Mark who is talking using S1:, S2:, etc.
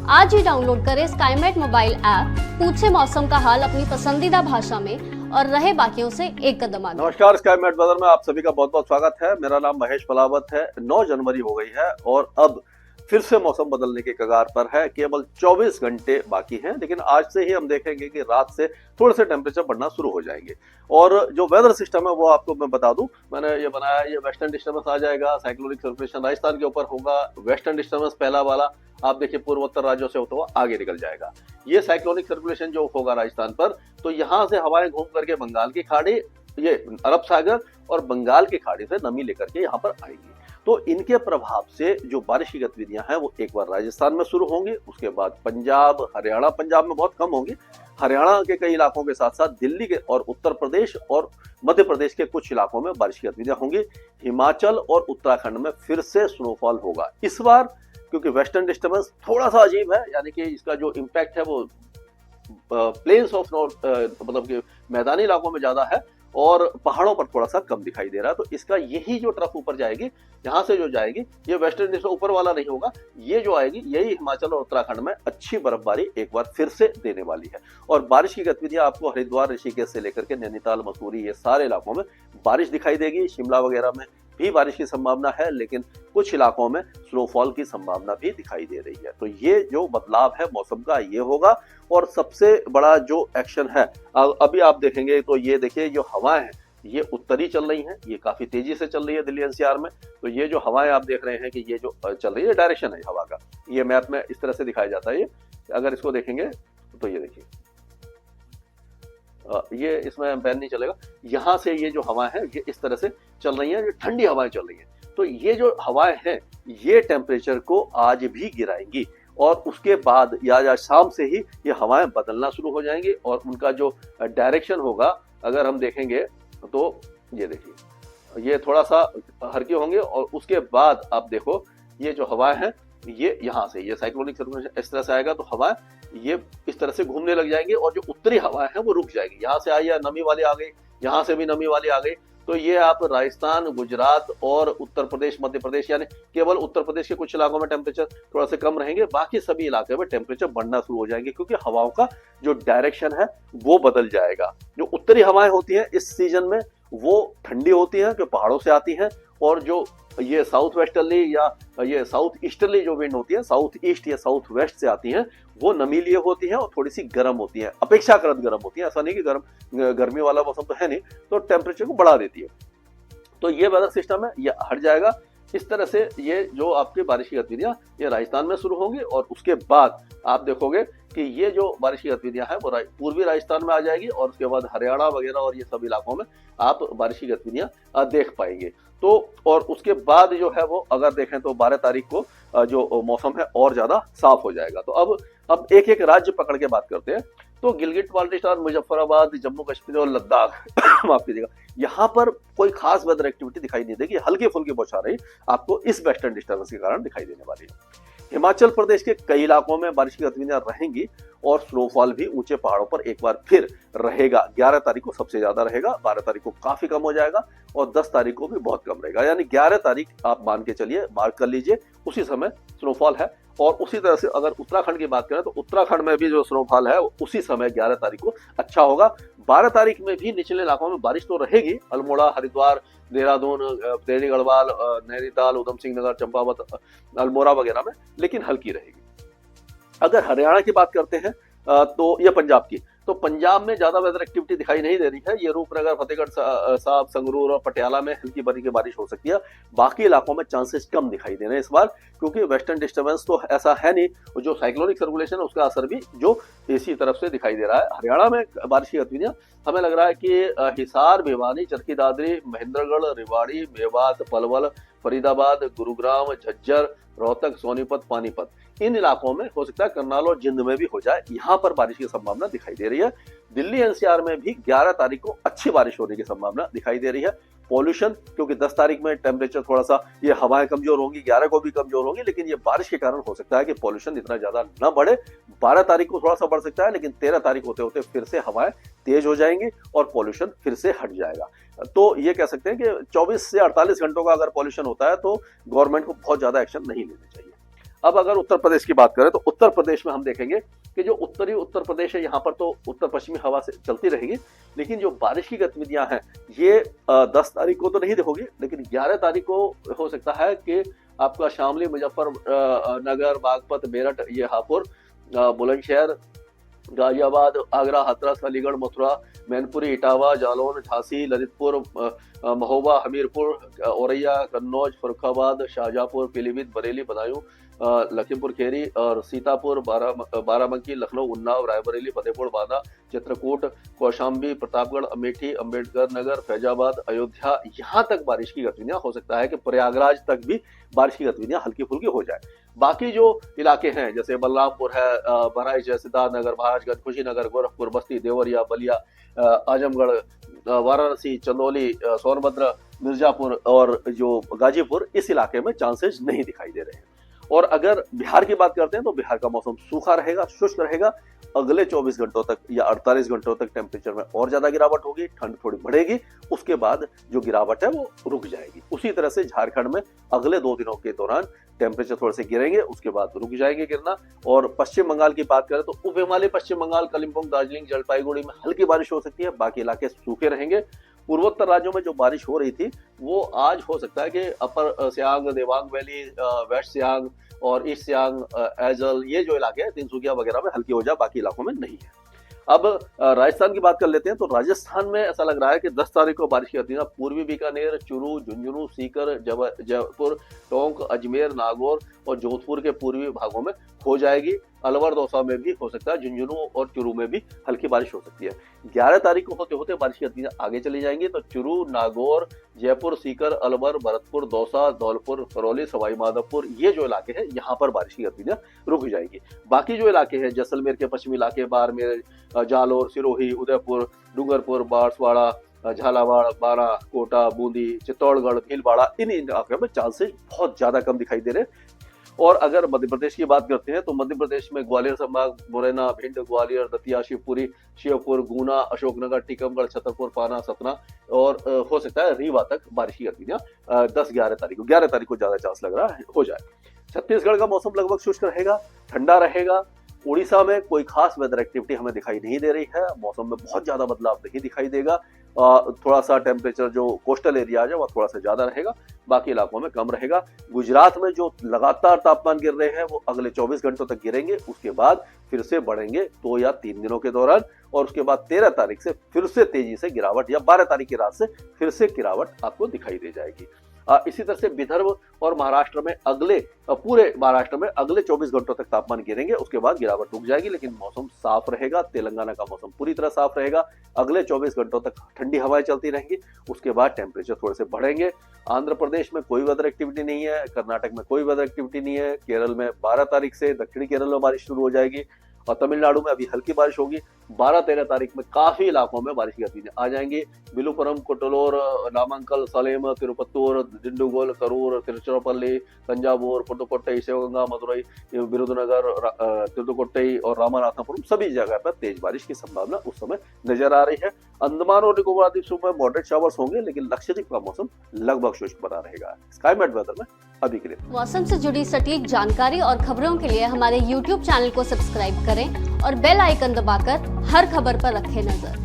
S1: आज ही डाउनलोड करें Skymet mobile app, पूछे मौसम का हाल अपनी पसंदीदा भाषा में और रहे बाकियों से एक कदम आगे।
S2: नमस्कार, स्काईमेट वेदर में आप सभी का बहुत बहुत स्वागत है। मेरा नाम महेश पलावत है। 9 जनवरी हो गई है और अब फिर से मौसम बदलने के कगार पर है। केवल 24 घंटे बाकी हैं, लेकिन आज से ही हम देखेंगे कि रात से थोड़े से टेम्परेचर बढ़ना शुरू हो जाएंगे। और जो वेदर सिस्टम है वो आपको मैं बता दूं, मैंने ये बनाया, ये वेस्टर्न डिस्टर्बेंस आ जाएगा, साइक्लोनिक सर्कुलेशन राजस्थान के ऊपर होगा। वेस्टर्न डिस्टर्बेंस पहला वाला आप देखिए पूर्वोत्तर राज्यों से होता हुआ आगे निकल जाएगा। ये साइक्लोनिक सर्कुलेशन जो होगा राजस्थान पर, तो यहाँ से हवाएं घूम करके बंगाल की खाड़ी, ये अरब सागर और बंगाल की खाड़ी से नमी लेकर के यहाँ पर आएगी। तो इनके प्रभाव से जो बारिश की गतिविधियां हैं वो एक बार राजस्थान में शुरू होंगी, उसके बाद पंजाब, हरियाणा, पंजाब में बहुत कम होंगी, हरियाणा के कई इलाकों के साथ साथ दिल्ली के और उत्तर प्रदेश और मध्य प्रदेश के कुछ इलाकों में बारिश की गतिविधियां होंगी। हिमाचल और उत्तराखंड में फिर से स्नोफॉल होगा इस बार, क्योंकि वेस्टर्न डिस्टर्बेंस थोड़ा सा अजीब है, यानी कि इसका जो इम्पैक्ट है वो प्लेन्स ऑफ नॉर्थ, मतलब कि मैदानी इलाकों में ज्यादा है और पहाड़ों पर थोड़ा सा कम दिखाई दे रहा है। तो इसका यही जो ट्रफ ऊपर जाएगी, यहाँ से जो जाएगी, ये वेस्टर्न डिस्टर्बेंस ऊपर वाला नहीं होगा, ये जो आएगी यही हिमाचल और उत्तराखंड में अच्छी बर्फबारी एक बार फिर से देने वाली है। और बारिश की गतिविधियां आपको हरिद्वार, ऋषिकेश से लेकर के नैनीताल, मसूरी, ये सारे इलाकों में बारिश दिखाई देगी। शिमला वगैरह में भी बारिश की संभावना है, लेकिन कुछ इलाकों में स्नोफॉल की संभावना भी दिखाई दे रही है। तो ये जो बदलाव है मौसम का, ये होगा। और सबसे बड़ा जो एक्शन है, अभी आप देखेंगे तो ये देखिए, जो हवाएं हैं ये उत्तरी चल रही हैं, ये काफी तेजी से चल रही है दिल्ली एनसीआर में। तो ये जो हवाएं आप देख रहे हैं कि ये जो चल रही है, डायरेक्शन है हवा का, ये मैप में इस तरह से दिखाया जाता है। ये अगर इसको देखेंगे तो ये देखिए, ये इसमें बैन नहीं चलेगा, यहाँ से ये जो हवाएं हैं ये इस तरह से चल रही हैं, ये ठंडी हवाएं चल रही हैं। तो ये जो हवाएं हैं ये टेम्परेचर को आज भी गिराएंगी और उसके बाद या शाम से ही ये हवाएं बदलना शुरू हो जाएंगी और उनका जो डायरेक्शन होगा, अगर हम देखेंगे तो ये देखिए, ये थोड़ा सा हल्के होंगे और उसके बाद आप देखो ये जो हवाएं हैं ये यहाँ से, ये साइक्लोनिक सर्कुलेशन इस तरह से आएगा तो हवाएं ये इस तरह से घूमने लग जाएंगी और जो उत्तरी हवाएं हैं वो रुक जाएगी। यहाँ से आई, नमी वाली आ गई, यहाँ से भी नमी वाली आ गई। तो ये आप राजस्थान, गुजरात और उत्तर प्रदेश, मध्य प्रदेश, यानी केवल उत्तर प्रदेश के कुछ इलाकों में टेम्परेचर थोड़ा से कम रहेंगे, बाकी सभी इलाके में टेम्परेचर बढ़ना शुरू हो जाएंगे, क्योंकि हवाओं का जो डायरेक्शन है वो बदल जाएगा। जो उत्तरी हवाएं होती हैं इस सीजन में वो ठंडी होती हैं, जो पहाड़ों से आती हैं, और जो ये साउथ वेस्टर्ली या ये साउथ ईस्टर्ली जो विंड होती है, साउथ ईस्ट या साउथ वेस्ट से आती हैं, वो नमीली होती हैं और थोड़ी सी गर्म होती हैं, अपेक्षाकृत गर्म होती है। ऐसा नहीं कि गर्मी वाला मौसम तो है नहीं, तो टेम्परेचर को बढ़ा देती है। तो ये वेदर सिस्टम है, ये हट जाएगा। इस तरह से ये जो आपकी बारिश की गतिविधियां ये राजस्थान में शुरू होंगी और उसके बाद आप देखोगे कि ये जो बारिश की गतिविधियां हैं वो पूर्वी राजस्थान में आ जाएगी और उसके बाद हरियाणा वगैरह और ये सब इलाकों में आप बारिश की गतिविधियां देख पाएंगे। तो और उसके बाद जो है वो अगर देखें तो 12 तारीख को जो मौसम है और ज्यादा साफ हो जाएगा। तो अब एक एक राज्य पकड़ के बात करते हैं। तो गिलगिट बाल्टिस्तान, मुजफ्फराबाद, जम्मू कश्मीर और लद्दाख माफ कीजिएगा, यहाँ पर कोई खास वेदर एक्टिविटी दिखाई नहीं देगी, हल्की फुल्की बौछारें आपको इस वेस्टर्न डिस्टर्बेंस के कारण दिखाई देने वाली है। हिमाचल प्रदेश के कई इलाकों में बारिश की गतिविधियां रहेंगी और स्नोफॉल भी ऊंचे पहाड़ों पर एक बार फिर रहेगा। 11 तारीख को सबसे ज्यादा रहेगा, 12 तारीख को काफी कम हो जाएगा और 10 तारीख को भी बहुत कम रहेगा। यानी 11 तारीख आप मान के चलिए, मार्क कर लीजिए, उसी समय स्नोफॉल है। और उसी तरह से अगर उत्तराखंड की बात करें तो उत्तराखंड में भी जो स्नोफॉल है उसी समय 11 तारीख को अच्छा होगा। 12 तारीख में भी निचले इलाकों में बारिश तो रहेगी, अल्मोड़ा, हरिद्वार, देहरादून, देहरी गढ़वाल, नैनीताल, उधम सिंह नगर, चंपावत, अल्मोड़ा वगैरह में, लेकिन हल्की रहेगी। अगर हरियाणा की बात करते हैं तो ये पंजाब की, तो पंजाब में ज्यादा वेदर एक्टिविटी दिखाई नहीं दे रही है। ये रूपनगर, फतेहगढ़ साहब, संगरूर और पटियाला में हल्की बल्कि बारिश हो सकती है। बाकी इलाकों में चांसेस कम दिखाई दे रहे हैं इस बार, क्योंकि वेस्टर्न डिस्टर्बेंस तो ऐसा है नहीं। जो साइक्लोनिक सर्कुलेशन है उसका असर भी जो इसी तरफ से दिखाई दे रहा है। हरियाणा में बारिश की गतिविधियां हमें लग रहा है कि हिसार, भिवानी, चरखी दादरी, महेंद्रगढ़, रेवाड़ी, मेवात, पलवल, फरीदाबाद, गुरुग्राम, झज्जर, रोहतक, सोनीपत, पानीपत, इन इलाकों में हो सकता है, करनाल और जिंद में भी हो जाए, यहाँ पर बारिश की संभावना दिखाई दे रही है। दिल्ली एनसीआर में भी 11 तारीख को अच्छी बारिश होने की संभावना दिखाई दे रही है। पॉल्यूशन, क्योंकि 10 तारीख में टेम्परेचर थोड़ा सा, ये हवाएं कमजोर होंगी, 11 को भी कमजोर होंगी, लेकिन ये बारिश के कारण हो सकता है कि पॉल्यूशन इतना ज्यादा न बढ़े। 12 तारीख को थोड़ा सा बढ़ सकता है, लेकिन 13 तारीख होते होते फिर से हवाएं तेज हो जाएंगी और पॉल्यूशन फिर से हट जाएगा। तो ये कह सकते हैं कि 24 से 48 घंटों का अगर पॉल्यूशन होता है तो गवर्नमेंट को बहुत ज्यादा एक्शन नहीं लेना चाहिए। अब अगर उत्तर प्रदेश की बात करें तो उत्तर प्रदेश में हम देखेंगे कि जो उत्तरी उत्तर प्रदेश है यहाँ पर तो उत्तर पश्चिमी हवा से चलती रहेगी, लेकिन जो बारिश की गतिविधियां हैं ये 10 तारीख को तो नहीं होगी, लेकिन 11 तारीख को हो सकता है कि आपका शामली, मुजफ्फरनगर, बागपत, मेरठ, ये हापुड़, बुलंदशहर, गाजियाबाद, आगरा, हाथरस, अलीगढ़, मथुरा, मैनपुरी, इटावा, जालौन, झांसी, ललितपुर, महोबा, हमीरपुर, औरैया, कन्नौज, फर्रुखाबाद, शाहजहांपुर, पीलीभीत, बरेली, बदायूं, लखीमपुर खीरी और सीतापुर, बाराबंकी, लखनऊ, उन्नाव, रायबरेली, फतेहपुर, बांदा, चित्रकूट, कौशाम्बी, प्रतापगढ़, अमेठी, अम्बेडकर नगर, फैजाबाद, अयोध्या, यहाँ तक बारिश की गतिविधियां हो सकता है कि प्रयागराज तक भी बारिश की गतिविधियां हल्की फुल्की हो जाए। बाकी जो इलाके हैं जैसे बलरामपुर है, बहराइच, सिद्धार्थनगर, महाराजगंज, कुशीनगर, गोरखपुर, बस्ती, देवरिया, बलिया, आजमगढ़, वाराणसी, चंदौली, सोनभद्र, मिर्जापुर और जो गाजीपुर, इस इलाके में चांसेस नहीं दिखाई दे रहे हैं। और अगर बिहार की बात करते हैं तो बिहार का मौसम सूखा रहेगा, शुष्क रहेगा। अगले 24 घंटों तक या 48 घंटों तक टेम्परेचर में और ज्यादा गिरावट होगी, ठंड थोड़ी बढ़ेगी, उसके बाद जो गिरावट है वो रुक जाएगी। उसी तरह से झारखंड में अगले 2 दिनों के दौरान टेम्परेचर थोड़े से गिरेंगे, उसके बाद रुक जाएंगे गिरना। और पश्चिम बंगाल की बात करें तो उप हिमालय पश्चिम बंगाल, कालिम्पोंग, दार्जिलिंग, जलपाईगुड़ी में हल्की बारिश हो सकती है, बाकी इलाके सूखे रहेंगे। पूर्वोत्तर राज्यों में जो बारिश हो रही थी वो आज हो सकता है कि अपर सियांग, देवांग वैली, वेस्ट सियांग और ईस्ट सियांग, एजल, ये जो इलाके हैं तिनसुकिया वगैरह में हल्की हो जाए, बाकी इलाकों में नहीं है। अब राजस्थान की बात कर लेते हैं तो राजस्थान में ऐसा लग रहा है कि 10 तारीख को बारिश की गतिविधियां पूर्वी बीकानेर, चूरू, झुंझुनू, सीकर, जयपुर, टोंक, अजमेर, नागौर और जोधपुर के पूर्वी भागों में हो जाएगी। अलवर, दौसा में भी हो सकता है, झुंझुनू और चूरू में भी हल्की बारिश हो सकती है। 11 तारीख को होते होते बारिश की गतिविधियां आगे चली जाएंगी तो चूरू, नागौर, जयपुर, सीकर, अलवर, भरतपुर, दौसा, धौलपुर, करौली, सवाई माधोपुर, ये जो इलाके हैं यहाँ पर बारिश की गतिविधियां रुक जाएंगी। बाकी जो इलाके हैं जैसलमेर के पश्चिमी इलाके, बाड़मेर, जालोर, सिरोही, उदयपुर, डूंगरपुर, बांसवाड़ा, झालावाड़, बारा, कोटा, बूंदी, चित्तौड़गढ़, भीलवाड़ा, इन इलाकों में चांसेस बहुत ज्यादा कम दिखाई दे रहे हैं। और अगर मध्य प्रदेश की बात करते हैं तो मध्य प्रदेश में ग्वालियर संभाग, मुरैना, भिंड, ग्वालियर, दतिया, शिवपुरी, श्योपुर, गुना, अशोकनगर, टीकमगढ़, छतरपुर, पाना, सतना और हो सकता है रीवा तक बारिश की गतिविधियां 11 तारीख को ज्यादा चांस लग रहा है हो जाए। छत्तीसगढ़ का मौसम लगभग शुष्क रहेगा, ठंडा रहेगा। उड़ीसा में कोई खास वेदर एक्टिविटी हमें दिखाई नहीं दे रही है, मौसम में बहुत ज्यादा बदलाव नहीं दिखाई देगा। थोड़ा सा टेम्परेचर जो कोस्टल एरिया है वो थोड़ा सा ज्यादा रहेगा, बाकी इलाकों में कम रहेगा। गुजरात में जो लगातार तापमान गिर रहे हैं वो अगले 24 घंटों तक गिरेंगे, उसके बाद फिर से बढ़ेंगे 2 या 3 दिनों के दौरान, और उसके बाद 13 तारीख से फिर से तेजी से गिरावट या 12 तारीख की रात से फिर से गिरावट आपको दिखाई दे जाएगी। इसी तरह से विदर्भ और महाराष्ट्र में पूरे महाराष्ट्र में अगले 24 घंटों तक तापमान गिरेंगे, उसके बाद गिरावट रुक जाएगी, लेकिन मौसम साफ रहेगा। तेलंगाना का मौसम पूरी तरह साफ रहेगा, अगले 24 घंटों तक ठंडी हवाएं चलती रहेंगी, उसके बाद टेम्परेचर थोड़े से बढ़ेंगे। आंध्र प्रदेश में कोई वेदर एक्टिविटी नहीं है, कर्नाटक में कोई वेदर एक्टिविटी नहीं है, केरल में 12 तारीख से दक्षिणी केरल में बारिश शुरू हो जाएगी और तमिलनाडु में अभी हल्की बारिश होगी। 12-13 तारीख में काफी इलाकों में बारिश की गतिविधियां आ जाएंगी। विलुपुरम, कोटलोर, नामांकल, सलेम, तिरुपत्तूर, डिंडुगुल, करूर, तिरुचिरापल्ली, तंजावुर, पुडुकोट्टई, शिवगंगा, मदुरई, विरुधुनगर, तिरुकोट्टई और रामनाथपुरम, सभी जगह पर तेज बारिश की संभावना उस समय नजर आ रही है। अंडमान और निकोबार द्वीपों में मॉडरेट शावर्स होंगे, लेकिन लक्षद्वीप का मौसम लगभग शुष्क बना रहेगा। स्काईमेट वेदर में अभी के लिए
S1: मौसम से जुड़ी सटीक जानकारी और खबरों के लिए हमारे YouTube चैनल को सब्सक्राइब करें और बेल आइकन दबाकर हर खबर पर रखें नजर।